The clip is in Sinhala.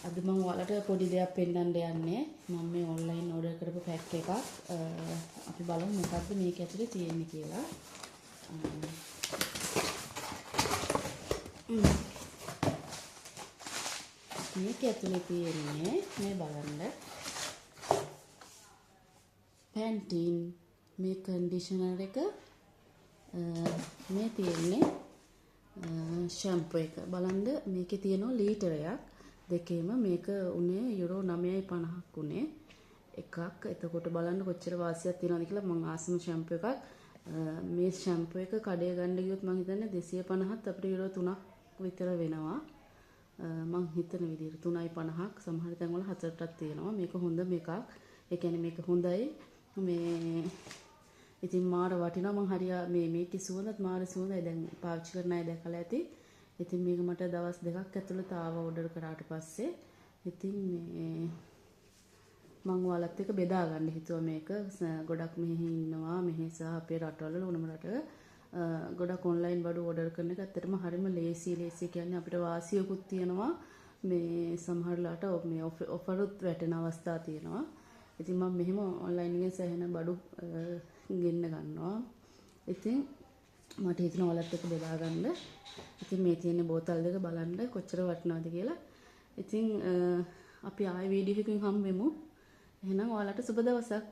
අද මම ඔයාලට පොඩි දෙයක් පෙන්නන්න යන්නේ. මම මේ ඔන්ලයින් ඕඩර් කරපු පැක් එකක්. අපි බලමු මොකද්ද මේක ඇතුලේ තියෙන්නේ කියලා. මේක ඇතුලේ තියෙන්නේ මේ බලන්න. Pantene මේ කන්ඩිෂනර් එක මේ තියෙන්නේ ෂැම්පූ එක. බලන්න මේකේ තියෙනවා ලීටරයක්. දෙකේම මේක උනේ යුරෝ 9.50ක් උනේ එකක්. එතකොට බලන්න කොච්චර වාසියක් තියෙනවද කියලා. මම ආසම ෂැම්පූ එකක්. මේ ෂැම්පූ එක කඩේ ගන්න ගියොත් මම හිතන්නේ 250ත් අපිට යුරෝ 3ක් විතර වෙනවා. මම හිතන විදිහට 3.50ක් සමහර තැන්වල 4ටත් තියෙනවා. මේක හොඳ එකක්. ඒ කියන්නේ මේක හොඳයි. මේ ඉතින් මාර වටිනවා. මම හරිය මේකේ සුවඳත් මාර සුවඳයි. දැන් පාවිච්චි කරන අය දැකලා ඇති. ඉතින් මේක මට දවස් දෙකක් ඇතුළත ආව ඕඩර් කරාට පස්සේ. ඉතින් මේ මම ඔයාලත් එක්ක බෙදා ගන්න හිතුවා මේක. ගොඩක් මෙහි ඉන්නවා. මෙහි සහ අපේ රටවල ඕනම රටක ගොඩක් ඔන්ලයින් බඩු ඕඩර් කරන එක ඇත්තටම හරිම ලේසි. ලේසි කියන්නේ අපිට වාසියකුත් තියෙනවා. මේ සමහරලාට මේ ඔෆරුත් වැටෙන අවස්ථා තියෙනවා. ඉතින් මම මෙහෙම ඔන්ලයින් එකෙන් සෑහෙන බඩු ගෙන්න ගන්නවා. ඉතින් මට හිතුණා ඔයාලත් එක්ක බෙදා ගන්න. ඉතින් මේ තියෙන බෝතල් දෙක බලන්න කොච්චර වටිනවද කියලා. ඉතින් අපි ආයෙ වීඩියෝ එකකින් හම්බෙමු. එහෙනම් ඔයාලට සුබ දවසක්.